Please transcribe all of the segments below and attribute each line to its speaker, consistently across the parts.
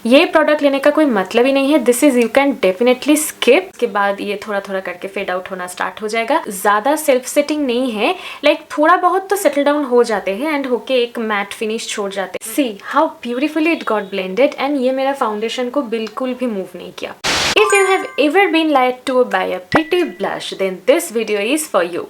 Speaker 1: ये प्रोडक्ट लेने का कोई मतलब ही नहीं है, this is you can definitely skip. के बाद ये थोड़ा थोड़ा करके फेड आउट होना स्टार्ट हो जाएगा, ज़्यादा सेल्फ सेटिंग नहीं है, लाइक थोड़ा बहुत तो सेटल डाउन हो जाते हैं एंड होके एक मैट फिनिश छोड़ जाते हैं। सी how beautifully it got blended and ये मेरा फाउंडेशन को बिल्कुल भी मूव नहीं किया। If you have ever been lied to by a pretty blush, then this video is for you.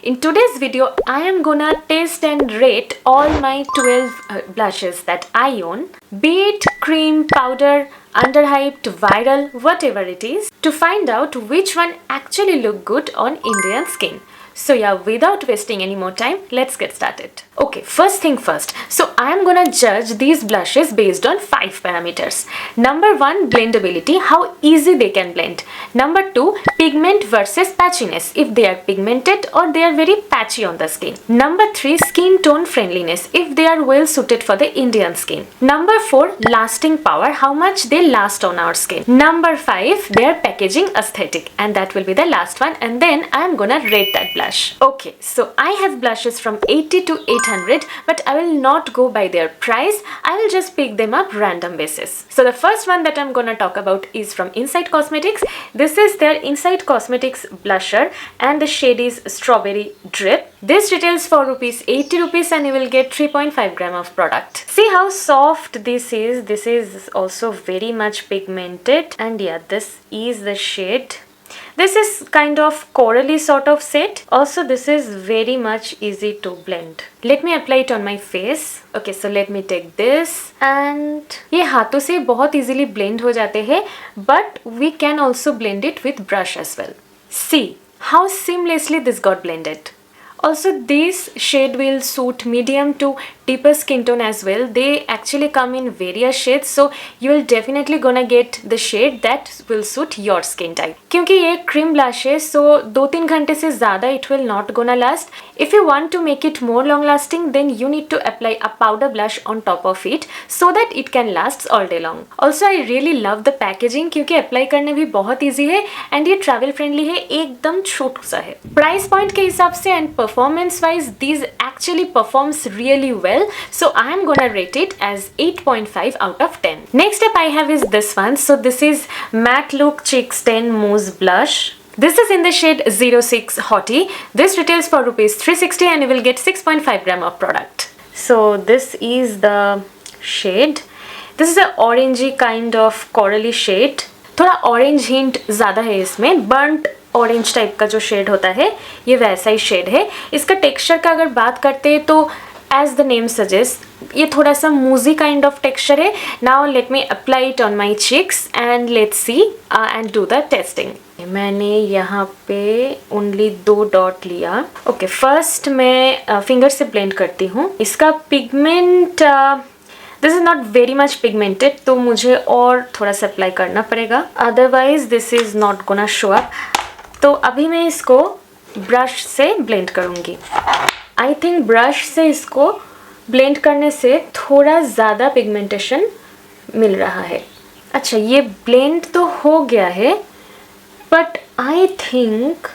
Speaker 1: In today's video, I am gonna test and rate all my 12 blushes that I own, be it cream, powder, underhyped, viral, whatever it is, to find out which one actually look good on Indian skin. So yeah, without wasting any more time, let's get started. Okay, first thing first. So I am gonna judge these blushes based on 5 parameters. Number 1, blendability, how easy they can blend. Number 2, pigment versus patchiness, if they are pigmented or they are very patchy on the skin. Number 3, skin tone friendliness, if they are well suited for the Indian skin. Number 4, lasting power, how much they last on our skin. Number 5, their packaging aesthetic, and that will be the last one, and then I am gonna rate that blush. Okay, so I have blushes from 80 to 800, but I will not go by their price. I will just pick them up random basis. So the first one that I'm gonna talk about is from Insight Cosmetics. This is their Insight Cosmetics blusher and the shade is Strawberry Drip. This retails for ₹80 and you will get 3.5 gram of product. See how soft this is. This is also very much pigmented, and yeah, this is the shade. This is kind of corally sort of shade. Also, this is very much easy to blend. Let me apply it on my face. Okay, so let me take this and ये हाथों से बहुत easily blend हो जाते हैं, but we can also blend it with brush as well. See how seamlessly this got blended. Also, this shade will suit medium to deeper skin tone as well. They actually come in various shades, so you will definitely gonna get the shade that will suit your skin type. क्योंकि ये cream blush है, so 2-3 घंटे से ज़्यादा it will not gonna last. If you want to make it more long lasting, then you need to apply a powder blush on top of it so that it can last all day long. Also, I really love the packaging क्योंकि apply करने भी बहुत easy है and ये travel friendly है, एकदम छोटा सा है. Price point के हिसाब से and performance wise, these actually performs really well, so I am gonna rate it as 8.5 out of 10. Next up I have is this one. So this is Matte Look Cheek Stain Mousse Blush. This is in the shade 06 Hottie. This retails for ₹360 and you will get 6.5 gram of product. So this is the shade. This is a orangey kind of corally shade. थोड़ा orange hint ज़्यादा है इसमें, burnt orange type का जो shade होता है ये वैसा ही शेड है। इसका टेक्सचर का अगर बात करते हैं तो एज द नेम सजेस्ट ये थोड़ा सा मूजी काइंड ऑफ टेक्सचर है। Now let me apply it on my cheeks and let's see and do the testing. मैंने यहाँ पे ओनली 2 डॉट लिया। ओके, फर्स्ट मैं फिंगर से ब्लेंड करती हूँ। इसका pigment this is not very much pigmented, तो मुझे और थोड़ा सा अप्लाई करना पड़ेगा, otherwise this is not gonna show up. तो अभी मैं इसको ब्रश से ब्लेंड करूँगी। आई थिंक ब्रश से इसको ब्लेंड करने से थोड़ा ज़्यादा पिगमेंटेशन मिल रहा है। अच्छा, ये ब्लेंड तो हो गया है, बट आई थिंक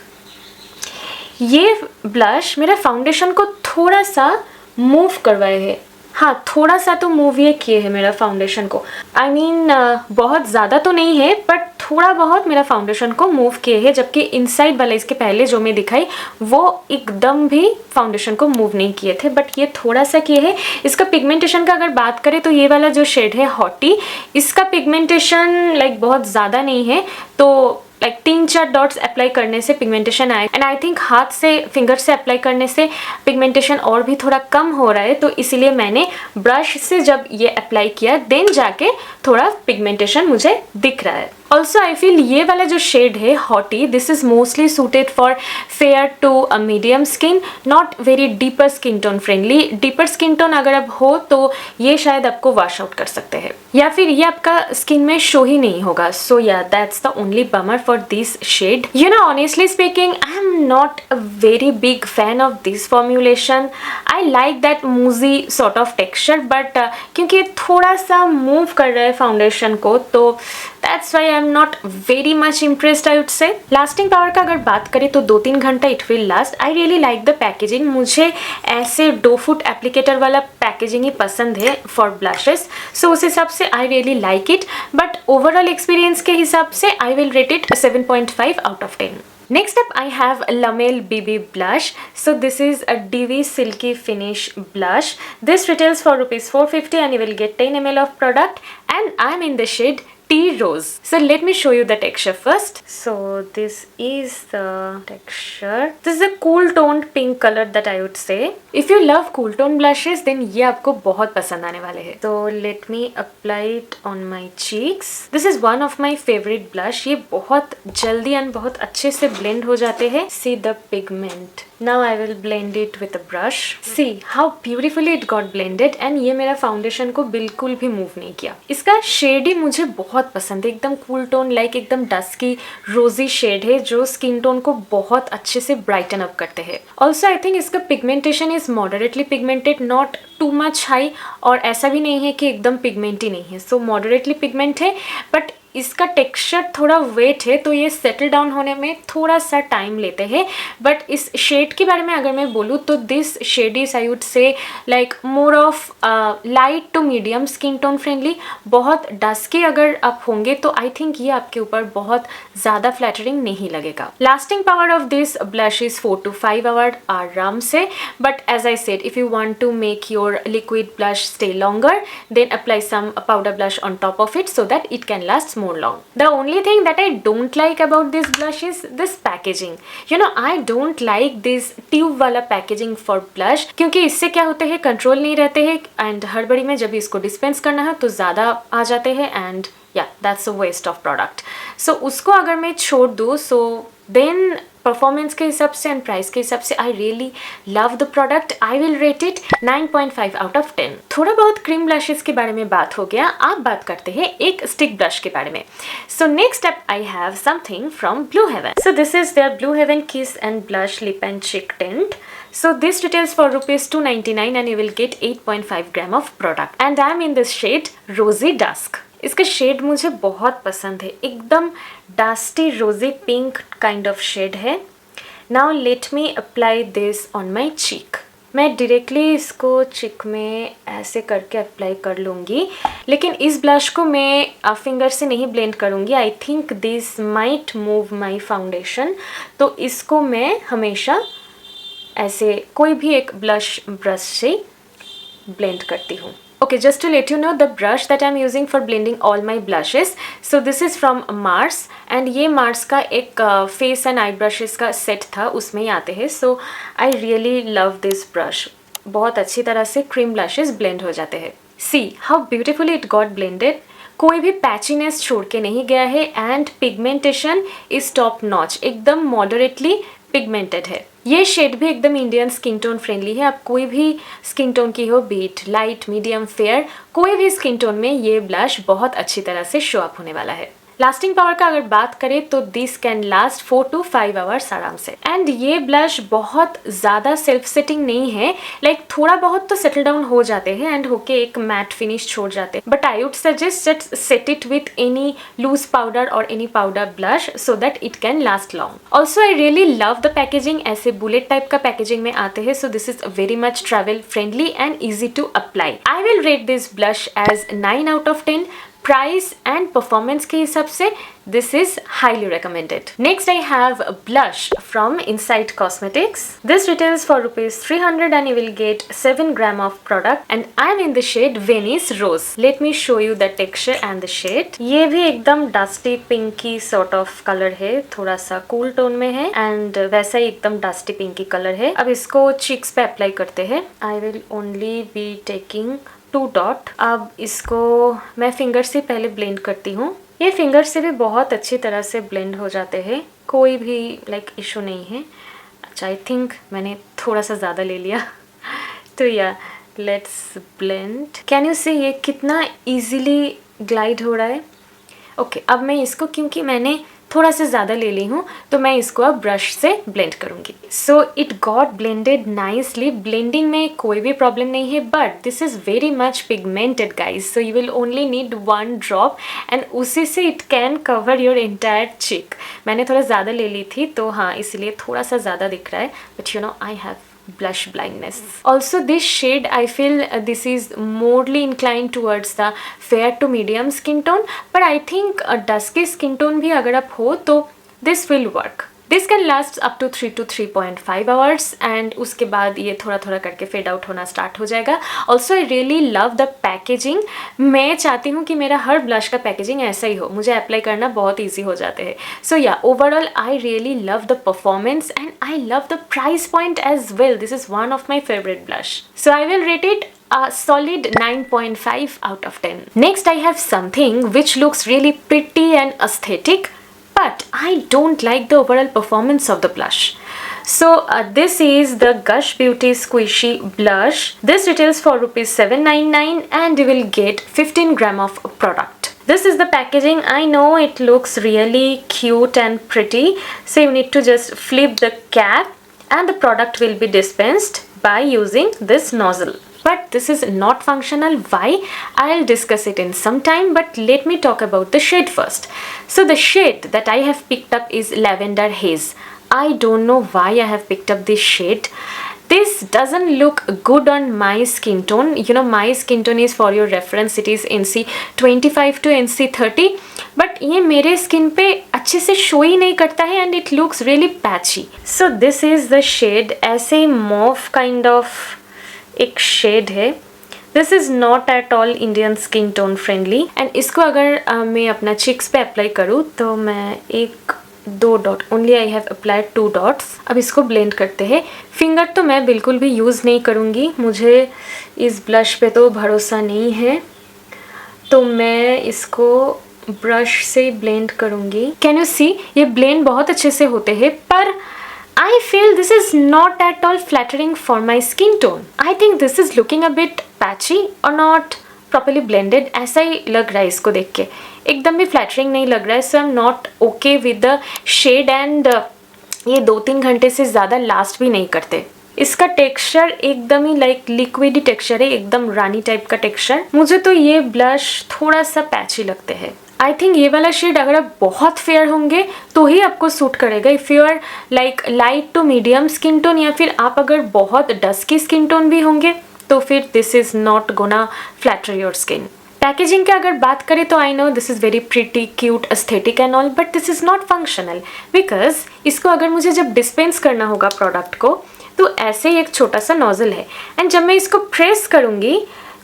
Speaker 1: ये ब्लश मेरा फाउंडेशन को थोड़ा सा मूव करवाए है। हाँ, थोड़ा सा तो मूव ये किए है मेरा फाउंडेशन को। आई मीन बहुत ज़्यादा तो नहीं है, बट थोड़ा बहुत मेरा फाउंडेशन को मूव किए है, जबकि इनसाइड वाला इसके पहले जो मैं दिखाई वो एकदम भी फाउंडेशन को मूव नहीं किए थे, बट ये थोड़ा सा किए है। इसका पिगमेंटेशन का अगर बात करें तो ये वाला जो शेड है हॉटी, इसका पिगमेंटेशन लाइक बहुत ज़्यादा नहीं है, तो लाइक 3-4 डॉट्स अप्लाई करने से पिगमेंटेशन आए। एंड आई थिंक हाथ से फिंगर से अप्लाई करने से पिगमेंटेशन और भी थोड़ा कम हो रहा है, तो इसीलिए मैंने ब्रश से जब ये अप्लाई किया देन जाके थोड़ा पिगमेंटेशन मुझे दिख रहा है। ऑल्सो आई फील ये वाला जो शेड है hottie, this is mostly suited for fair to a medium skin, not very deeper skin tone friendly. Deeper skin tone अगर अब हो तो ये शायद आपको वॉश आउट कर सकते हैं, या फिर ये आपका स्किन में शो ही नहीं होगा। सो या that's the only bummer for this shade. You know, honestly speaking, I am not a very big fan of this formulation. I like that moussey sort of texture, but क्योंकि थोड़ा सा move कर रहा है foundation को, तो that's why I'm not very much impressed, I would say. Lasting power का अगर बात करें तो 2-3 घंटा it will last. I really like the packaging. मुझे ऐसे 2 फुट एप्लीकेटर वाला पैकेजिंग ही पसंद है फॉर ब्लशेस, सो उस हिसाब से आई really like it. But overall experience के हिसाब से आई will rate it 7.5 out of 10. Next up I have Lamel BB blush. So this is a Divi Silky Finish blush. This retails for rupees 450 and you will get 10 ml of product, and I'm in the shade Tea Rose. So let me show you the texture first. So this is the texture. This is a cool toned pink color that I would say. If you love cool tone blushes, then ये आपको बहुत पसंद आने वाले हैं. So let me apply it on my cheeks. This is one of my favorite blush. ये बहुत जल्दी and बहुत अच्छे से blend हो जाते हैं. See the pigment. Now I will blend it with a brush. See how beautifully it got blended, and ये मेरा फाउंडेशन को बिल्कुल भी मूव नहीं किया. इसका शेड ही मुझे बहुत पसंद है. एकदम कूल टोन लाइक एकदम डस्की रोजी शेड है जो स्किन टोन को बहुत अच्छे से ब्राइटन अप करते हैं. ऑल्सो आई थिंक इसका pigmentation is moderately pigmented, not too much high, और ऐसा भी नहीं है कि एकदम पिगमेंट ही नहीं है. सो मॉडरेटली पिगमेंट है, बट इसका टेक्सचर थोड़ा वेट है, तो ये सेटल डाउन होने में थोड़ा सा टाइम लेते हैं. बट इस शेड के बारे में अगर मैं बोलूँ तो this shade is I would say like more of light to medium skin tone friendly. बहुत डस्की अगर आप होंगे तो आई थिंक ये आपके ऊपर बहुत ज़्यादा फ्लैटरिंग नहीं लगेगा. Lasting power of this blush is 4 to 5 hour आराम से. But as I said, if you want to make your liquid blush stay longer, then apply some powder blush on top of it so that it can last more long. The only thing that I don't like about this blush is this packaging. You know, I don't like this tube वाला packaging for blush, क्योंकि इससे क्या होते हैं, control नहीं रहते हैं, and हड़बड़ी में जब इसको डिस्पेंस करना है तो ज़्यादा आ जाते हैं, एंड या that's a waste of product. So उसको अगर मैं छोड़ दूँ, सो देन परफॉर्मेंस के हिसाब से एंड प्राइस के हिसाब से आई really love the product. I will rate it 9.5 out of 10. थोड़ा बहुत क्रीम ब्लशेस के बारे में बात हो गया, आप बात करते हैं एक स्टिक ब्लश के बारे में. So next up I have something from blue heaven. So this is their blue heaven kiss and blush lip and cheek tint. So this retails for rupees 299 and you will get 8.5 gram of product, and I am in this shade Rosy Dusk. इसका shade मुझे बहुत पसंद है, एकदम dusty rosy pink kind of shade है. Now let me apply this on my cheek. मैं directly इसको चिक में ऐसे करके अप्लाई कर लूँगी, लेकिन इस ब्लश को मैं फिंगर से नहीं ब्लेंड करूँगी. आई think this might move my foundation, तो इसको मैं हमेशा ऐसे कोई भी एक ब्लश ब्रश से ब्लेंड करती हूँ. Okay, just to let you know, the brush that I'm using for blending all my blushes, so this is from Mars, and ये Mars का एक face and eye brushes का set था, उसमें ही आते हैं. So I really love this brush. बहुत अच्छी तरह से cream blushes blend हो जाते हैं. See how beautifully it got blended. कोई भी पैचीनेस छोड़ के नहीं गया है, and pigmentation is top notch, एकदम मॉडरेटली पिगमेंटेड है. ये शेड भी एकदम इंडियन स्किन टोन फ्रेंडली है. आप कोई भी स्किन टोन की हो, बीट लाइट मीडियम फेयर, कोई भी स्किन टोन में ये ब्लश बहुत अच्छी तरह से शो अप होने वाला है. लास्टिंग पावर का अगर बात करें तो this can last 4 to 5 hours आराम से. एंड ये ब्लश बहुत ज़्यादा सेल्फ सेटिंग नहीं है, लाइक थोड़ा बहुत तो सेटल डाउन हो जाते हैं एंड होके एक मैट फिनिश छोड़ जाते हैं. But I would suggest just set it with any loose powder और any powder blush so that it can last long. Also I really love the packaging. ऐसे बुलेट टाइप का packaging में आते हैं, so this is very much travel friendly and easy to apply. I will rate this blush as 9 out of 10. Price and performance के हिसाब से this is highly recommended. Next I have a blush from Insight Cosmetics. This retails for rupees 300 and you will get 7 gram of product, and I am in the shade Venice Rose. Let me show you the texture and the shade. ये भी एकदम dusty pinky sort of color है, थोड़ा सा cool tone में है, and वैसा ही एकदम dusty pinky color है. अब इसको cheeks पे apply करते हैं. I will only be taking 2 dot. अब इसको मैं फिंगर से पहले ब्लेंड करती हूँ. ये फिंगर से भी बहुत अच्छी तरह से ब्लेंड हो जाते हैं, कोई भी लाइक इशू नहीं है. अच्छा, आई थिंक मैंने थोड़ा सा ज़्यादा ले लिया. तो या let's blend. Can you see ये कितना इजीली ग्लाइड हो रहा है. ओके, अब मैं इसको, क्योंकि मैंने थोड़ा सा ज़्यादा ले ली हूँ, तो मैं इसको अब ब्रश से ब्लेंड करूँगी। So it got blended nicely. Blending में कोई भी प्रॉब्लम नहीं है, but this is very much pigmented guys, so you will only need 1 drop and उसी से it can cover your entire चिक। मैंने थोड़ा ज़्यादा ले ली थी, तो हाँ इसलिए थोड़ा सा ज़्यादा दिख रहा है, but you know I have blush blindness. Also this shade I feel this is morely inclined towards the fair to medium skin tone, but I think dusky skin tone भी अगर आप हो तो this will work. This can last up to 3 to 3.5 hours and उसके बाद ये थोड़ा थोड़ा करके फेड आउट होना स्टार्ट हो जाएगा. Also I really love the packaging. मैं चाहती हूँ कि मेरा हर ब्लश का पैकेजिंग ऐसा ही हो, मुझे अप्लाई करना बहुत ईजी हो जाते हैं. So yeah, overall I really love the performance and I love the price point as well. This is one of my favorite blush. So I will rate it a solid 9.5 out of 10. Next I have something which looks really pretty and aesthetic, but I don't like the overall performance of the blush. So this is the Gush Beauty Squishy Blush. This retails for rupees 799 and you will get 15 gram of product. This is the packaging. I know it looks really cute and pretty. So you need to just flip the cap and the product will be dispensed by using this nozzle. But this is not functional. Why? I'll discuss it in some time, but let me talk about the shade first. So the shade that I have picked up is Lavender Haze. I don't know why I have picked up this shade. This doesn't look good on my skin tone. You know, my skin tone is, for your reference, it is NC 25 to NC 30. But ये मेरे skin पे अच्छे से show ही नहीं करता है and it looks really patchy. So this is the shade. ऐसे mauve kind of एक शेड है. This is not at all Indian skin tone friendly and इसको अगर मैं अपना चिक्स पे अप्लाई करूँ तो मैं 1-2 dot only, I have applied 2 dots. अब इसको ब्लेंड करते हैं. फिंगर तो मैं बिल्कुल भी यूज़ नहीं करूँगी, मुझे इस ब्लश पे तो भरोसा नहीं है, तो मैं इसको ब्रश से ब्लेंड करूँगी. कैन यू सी, ये ब्लेंड बहुत अच्छे से होते हैं, पर I feel this is not at all flattering for my skin tone. I think this is looking a bit patchy or not properly blended. ऐसा ही लग रहा है इसको देख के, एकदम भी flattering नहीं लग रहा है. So I'm not okay with the shade and ये 2-3 घंटे से ज़्यादा लास्ट भी नहीं करते. इसका टेक्सचर एकदम ही लाइक लिक्विडी टेक्सचर है, एकदम रानी टाइप का टेक्सचर. मुझे तो ये ब्लश थोड़ा सा पैची लगते हैं. आई थिंक ये वाला शेड अगर आप बहुत फेयर होंगे तो ही आपको सूट करेगा. If you are like light to medium skin tone, या फिर आप अगर बहुत डस्की स्किन टोन भी होंगे तो फिर this is not gonna flatter your skin. Packaging की अगर बात करें तो I know this is very pretty cute aesthetic and all, but this is not functional. Because इसको अगर मुझे जब डिस्पेंस करना होगा प्रोडक्ट को, तो ऐसे ही एक छोटा सा नोजल है एंड जब मैं इसको प्रेस करूँगी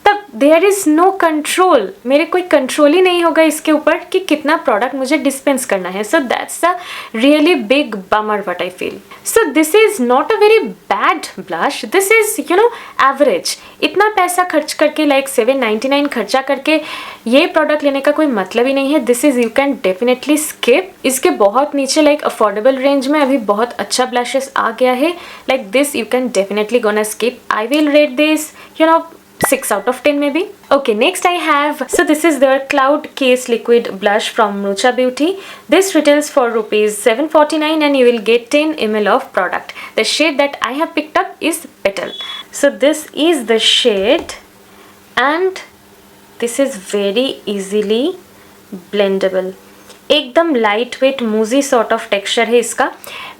Speaker 1: तब देयर इज़ नो कंट्रोल. मेरे कोई कंट्रोल ही नहीं होगा इसके ऊपर कि कितना प्रोडक्ट मुझे डिस्पेंस करना है. So that's a really big bummer what I feel. So this is not a very bad blush, this is you know average. इतना पैसा खर्च करके लाइक 799 खर्चा करके ये प्रोडक्ट लेने का कोई मतलब ही नहीं है. This is you can definitely skip. इसके बहुत नीचे लाइक अफोर्डेबल रेंज में अभी बहुत अच्छा ब्लशेस आ गया है. Like this you can definitely gonna skip. I will rate this you know 6 out of 10 maybe. Okay, next I have, so this is their Cloud Case Liquid Blush from Mrucha Beauty. This retails for rupees 749 and you will get 10 ml of product. The shade that I have picked up is Petal. So this is the shade and this is very easily blendable. एकदम light weight moussy sort of texture है इसका.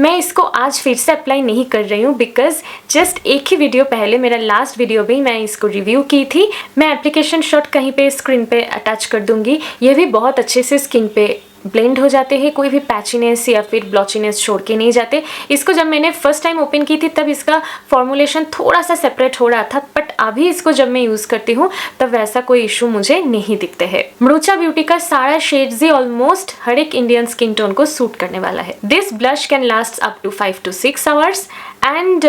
Speaker 1: मैं इसको आज फिर से apply नहीं कर रही हूँ बिकॉज जस्ट एक ही वीडियो पहले, मेरा लास्ट वीडियो भी मैं इसको रिव्यू की थी. मैं एप्लीकेशन शॉट कहीं पे स्क्रीन पे अटैच कर दूँगी. ये भी बहुत अच्छे से स्किन पे ब्लेंड हो जाते हैं, कोई भी पैचीनेस या फिर ब्लॉचीनेस छोड़ के नहीं जाते. इसको जब मैंने फर्स्ट टाइम ओपन की थी तब इसका फॉर्मुलेशन थोड़ा सा सेपरेट हो रहा था, बट अभी इसको जब मैं यूज़ करती हूँ तब वैसा कोई इशू मुझे नहीं दिखते हैं. मृचा ब्यूटी का सारा शेड्स ही ऑलमोस्ट हर एक इंडियन स्किन टोन को सूट करने वाला है. This blush can last up to 5 to 6 hours. And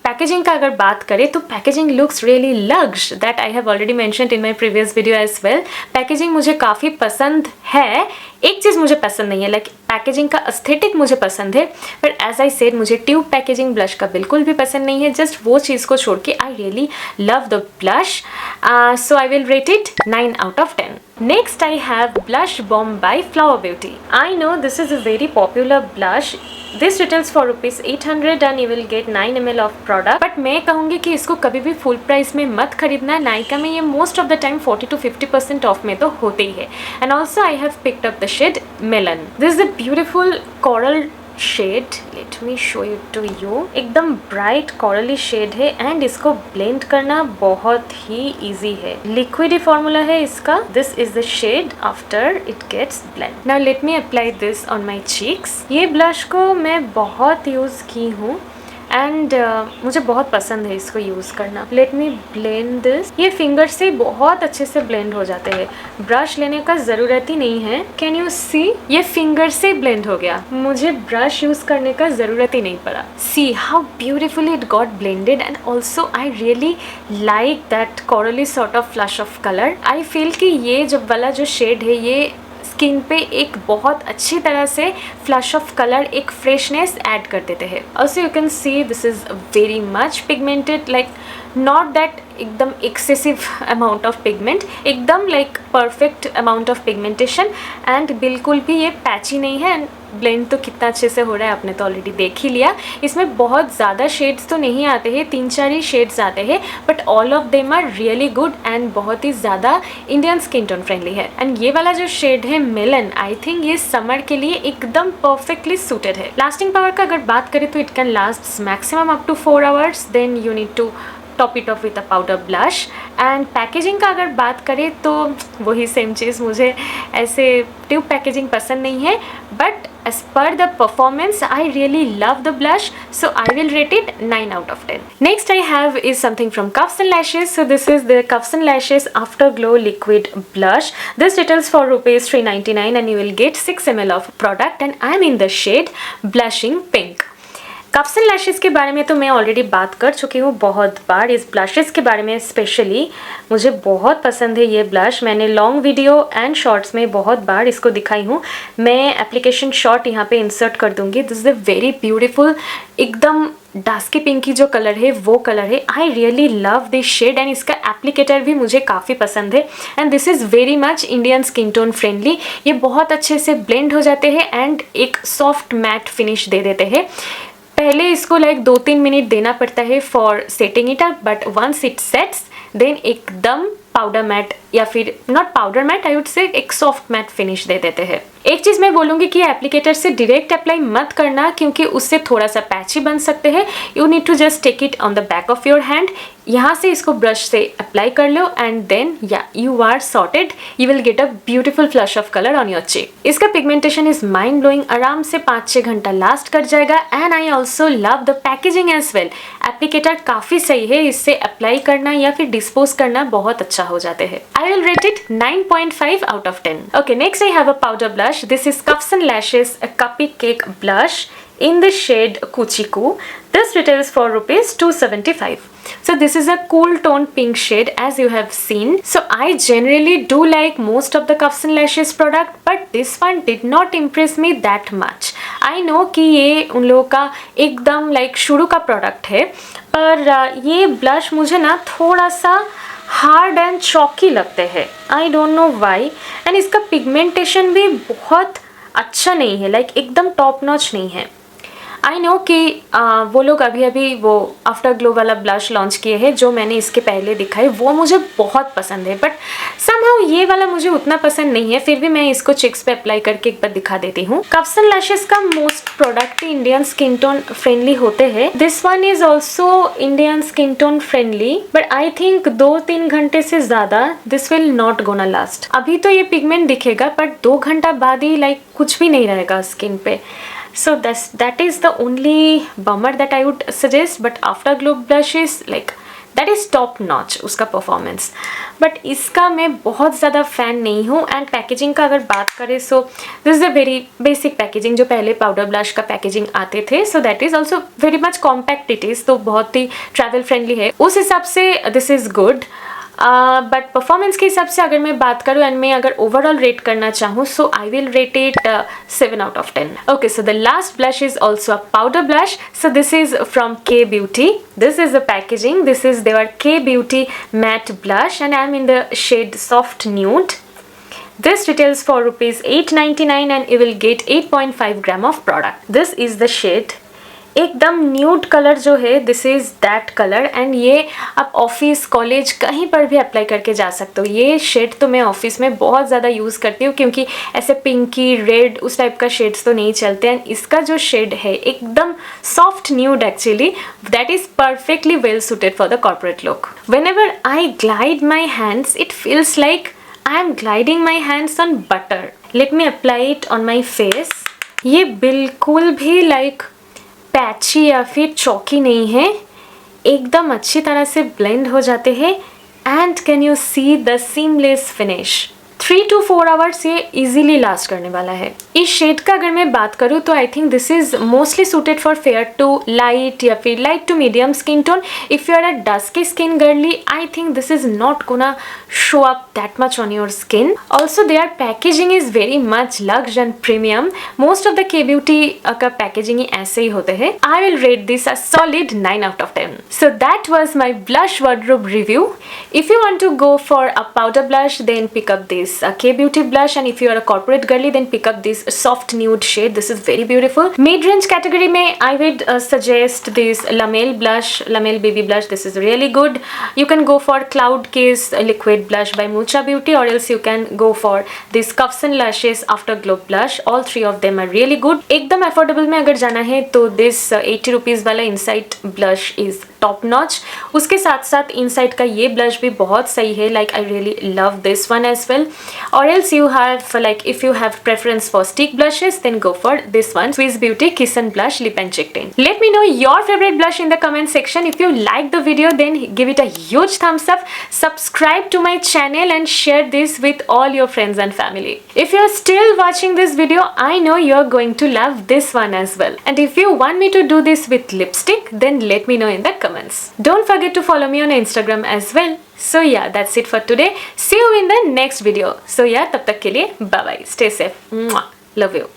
Speaker 1: packaging का अगर बात करें तो packaging looks really luxe, that I have already mentioned in my previous video as well. Packaging मुझे काफ़ी पसंद है. एक चीज़ मुझे पसंद नहीं है, लाइक पैकेजिंग का एस्थेटिक मुझे पसंद है, बट एज आई सेड मुझे ट्यूब पैकेजिंग ब्लश का बिल्कुल भी पसंद नहीं है. जस्ट वो चीज़ को छोड़ के आई really love the blush. So I will rate it 9 out of 10. Next I have Blush Bomb by Flower Beauty. I know this is a very popular blush. This retails for rupees 800 and you will get 9 ml of product. But मैं कहूँगी कि इसको कभी भी full price में मत खरीदना. नायका में ये most of the time 40 to 50% of में तो होते ही है. And also I have picked up the shade Melon. This is a beautiful coral shade. Let me show you to you. एकदम ब्राइट कॉरली शेड है एंड इसको blend करना बहुत ही इजी है. लिक्विडी फॉर्मूला है इसका. This is the shade after it gets blend. Now let me apply this on my cheeks. ये ब्लश को मैं बहुत यूज़ की हूँ एंड मुझे बहुत पसंद है इसको यूज़ करना. Let me blend this. ये फिंगर से बहुत अच्छे से ब्लेंड हो जाते हैं. ब्रश लेने का ज़रूरत ही नहीं है. कैन यू सी, ये फिंगर से ब्लेंड हो गया. मुझे ब्रश यूज़ करने का ज़रूरत ही नहीं पड़ा. See how beautifully it got blended and also I really like that coraly sort of flush of colour. I feel कि ये जो वाला जो शेड है ये स्किन पे एक बहुत अच्छी तरह से फ्लश ऑफ कलर, एक फ्रेशनेस ऐड कर देते हैं. Also you can see this is very much pigmented, like not that एकदम एक्सेसिव अमाउंट ऑफ पिगमेंट, एकदम like perfect amount of pigmentation and बिल्कुल भी ये पैची नहीं है. एंड ब्लेंड तो कितना अच्छे से हो रहा है आपने तो ऑलरेडी देख ही लिया. इसमें बहुत ज़्यादा शेड्स तो नहीं आते हैं, 3-4 ही शेड्स आते हैं, but all of them are really good and बहुत ही ज़्यादा इंडियन स्किन टोन फ्रेंडली है. एंड ये वाला जो शेड है मेलन, आई थिंक ये समर के लिए एकदम परफेक्टली सूटेड है. लास्टिंग पावर का अगर बात करें तो it can last maximum up to 4 hours. Then you need to top it off with a powder blush. And packaging का अगर बात करें तो वही सेम चीज़, मुझे ऐसे ट्यूब पैकेजिंग पसंद नहीं है, but as per the performance I really love the blush, so I will rate it 9 out of 10. Next I have is something from Cuffs and Lashes. So this is the Cuffs and Lashes Afterglow Liquid Blush. This retails for rupees 399 and you will get 6 ml of product and I am in the shade Blushing Pink. Coughs and lashes के बारे में तो मैं already बात कर चुकी हूँ बहुत बार. इस ब्लशेज़ के बारे में स्पेशली मुझे बहुत पसंद है ये ब्लश. मैंने लॉन्ग वीडियो एंड शॉर्ट्स में बहुत बार इसको दिखाई हूँ. मैं एप्लीकेशन शॉट यहाँ पे इंसर्ट कर दूँगी. This is a very beautiful, एकदम डास्की पिंकी जो कलर है वो कलर है. I really love this shade and इसका एप्लीकेटर भी मुझे काफ़ी पसंद है. And this is very much Indian skin tone friendly. ये बहुत अच्छे से ब्लेंड हो जाते हैं एंड एक सॉफ्ट मैट फिनिश दे देते हैं. पहले इसको लाइक 2-3 मिनट देना पड़ता है for setting it up, but once it sets then एकदम पाउडर मैट या फिर not powder matte, I would say एक सॉफ्ट मैट फिनिश दे देते हैं. एक चीज़ मैं बोलूँगी कि एप्लीकेटर से डायरेक्ट अप्लाई मत करना क्योंकि उससे थोड़ा सा पैची बन सकते हैं. You need to just take it on the back of your hand. यहाँ से इसको ब्रश से अप्लाई कर लो एंड देन या you are sorted. You will get a beautiful flush of colour on your cheek. इसका पिगमेंटेशन इज माइंड ब्लोइंग. आराम से 5-6 घंटा लास्ट कर जाएगा. And I also love the packaging as well. Applicator काफ़ी सही है, इससे अप्लाई करना या फिर डिस्पोज करना बहुत अच्छा हो जाते हैं. आई will rate it 9.5 out of 10. Okay, next I have a powder blush. This is Cuffs and Lashes a Cupcake blush in the shade Kuchiku. This retails for rupees 275. So this is a cool tone pink shade as you have seen. So I generally do like most of the Cuffs and Lashes product, but this one did not impress me that much. I know कि ये उन लोगों का एकदम like शुरू का product है, पर ये blush मुझे ना थोड़ा सा हार्ड एंड चॉकी लगते हैं. I don't know why. And इसका पिगमेंटेशन भी बहुत अच्छा नहीं है, लाइक एकदम टॉप नॉच नहीं है. आई नो कि वो लोग अभी अभी वो आफ्टर ग्लो वाला ब्लश लॉन्च किए हैं जो मैंने इसके पहले दिखाई, वो मुझे बहुत पसंद है, बट समहाउ ये वाला मुझे उतना पसंद नहीं है. फिर भी मैं इसको चिक्स पे अप्लाई करके एक बार दिखा देती हूँ. कफ्स एंड लैशेस का most product Indian skin tone friendly होते हैं. This one is also Indian skin tone friendly, but I think 2-3 घंटे से ज़्यादा this will not gonna last. अभी तो ये पिगमेंट दिखेगा बट 2 घंटा बाद ही लाइक कुछ भी नहीं रहेगा स्किन पे. So that is the only bummer that I would suggest. But Afterglow blush is like that is top notch उसका परफॉर्मेंस. बट इसका मैं बहुत ज़्यादा फ़ैन नहीं हूँ. एंड पैकेजिंग का अगर बात करें so this is a very basic packaging जो पहले पाउडर ब्लश का पैकेजिंग आते थे. So that is also very much compact it is, तो बहुत ही ट्रैवल फ्रेंडली है उस हिसाब से. This is good. But performance के हिसाब से अगर मैं बात करूँ एंड मैं अगर ओवरऑल रेट करना चाहूँ so I will rate it 7 out of 10. Okay, so the last blush is also a powder blush. So this is from K Beauty. This is the packaging. This is their K Beauty matte blush and I am in the shade soft nude. This retails for rupees 899 and you will get 8.5 gram of product. This is the shade. एकदम nude colour जो है, this is that colour, and ये आप office college कहीं पर भी apply करके जा सकते हो. ये शेड तो मैं ऑफिस में बहुत ज़्यादा यूज़ करती हूँ क्योंकि ऐसे पिंकी रेड उस टाइप का शेड्स तो नहीं चलते. एंड इसका जो शेड है एकदम soft nude actually, that is perfectly well suited for the corporate look. When ever I glide my hands it feels like I am gliding my hands on butter. Late me apply it on my face. ये बिल्कुल भी like patchy या फिर चौकी नहीं है, एकदम अच्छी तरह से ब्लेंड हो जाते हैं. And can you see the seamless finish. 3 to 4 hours ये इजीली लास्ट करने वाला है. इस शेड का अगर मैं बात करूँ तो I think this is mostly suited for fair to light या फिर light to medium skin tone. If you are a dusky skin girly, I think this is not gonna show up that much on your skin. Also their packaging is very much luxe and premium. Most of the K Beauty का packaging ही ऐसे ही होते हैं. I will rate this a solid 9 out of 10. So that was my blush wardrobe review. If you want to go for a powder blush, then pick up this K Beauty blush, and if you are a corporate girly, then pick up this soft nude shade. This is very beautiful. Mid-range category में I would suggest this Lamel blush, Lamel baby blush. This is really good. You can go for Cloud Kiss liquid blush by Mucha Beauty, or else you can go for this Cuffs and Lashes Afterglow blush. All three of them are really good. एकदम affordable में अगर जाना है तो this 80 rupees वाला Insight blush is top notch. उसके साथ साथ Insight का ये blush भी बहुत सही है. Like I really love this one as well. Or else you have like if you have preference for stick blushes, then go for this one, Swiss Beauty Kiss and Blush Lip and Cheek Tint. Let me know your favorite blush in the comment section. If you like the video, then give it a huge thumbs up. Subscribe to my channel and share this with all your friends and family. If you are still watching this video, I know you are going to love this one as well. And if you want me to do this with lipstick, then let me know in the comments. Don't forget to follow me on Instagram as well. So yeah, that's it for today. See you in the next video. So yeah, तब तक के लिए bye bye. Stay safe. Mwah. Love you.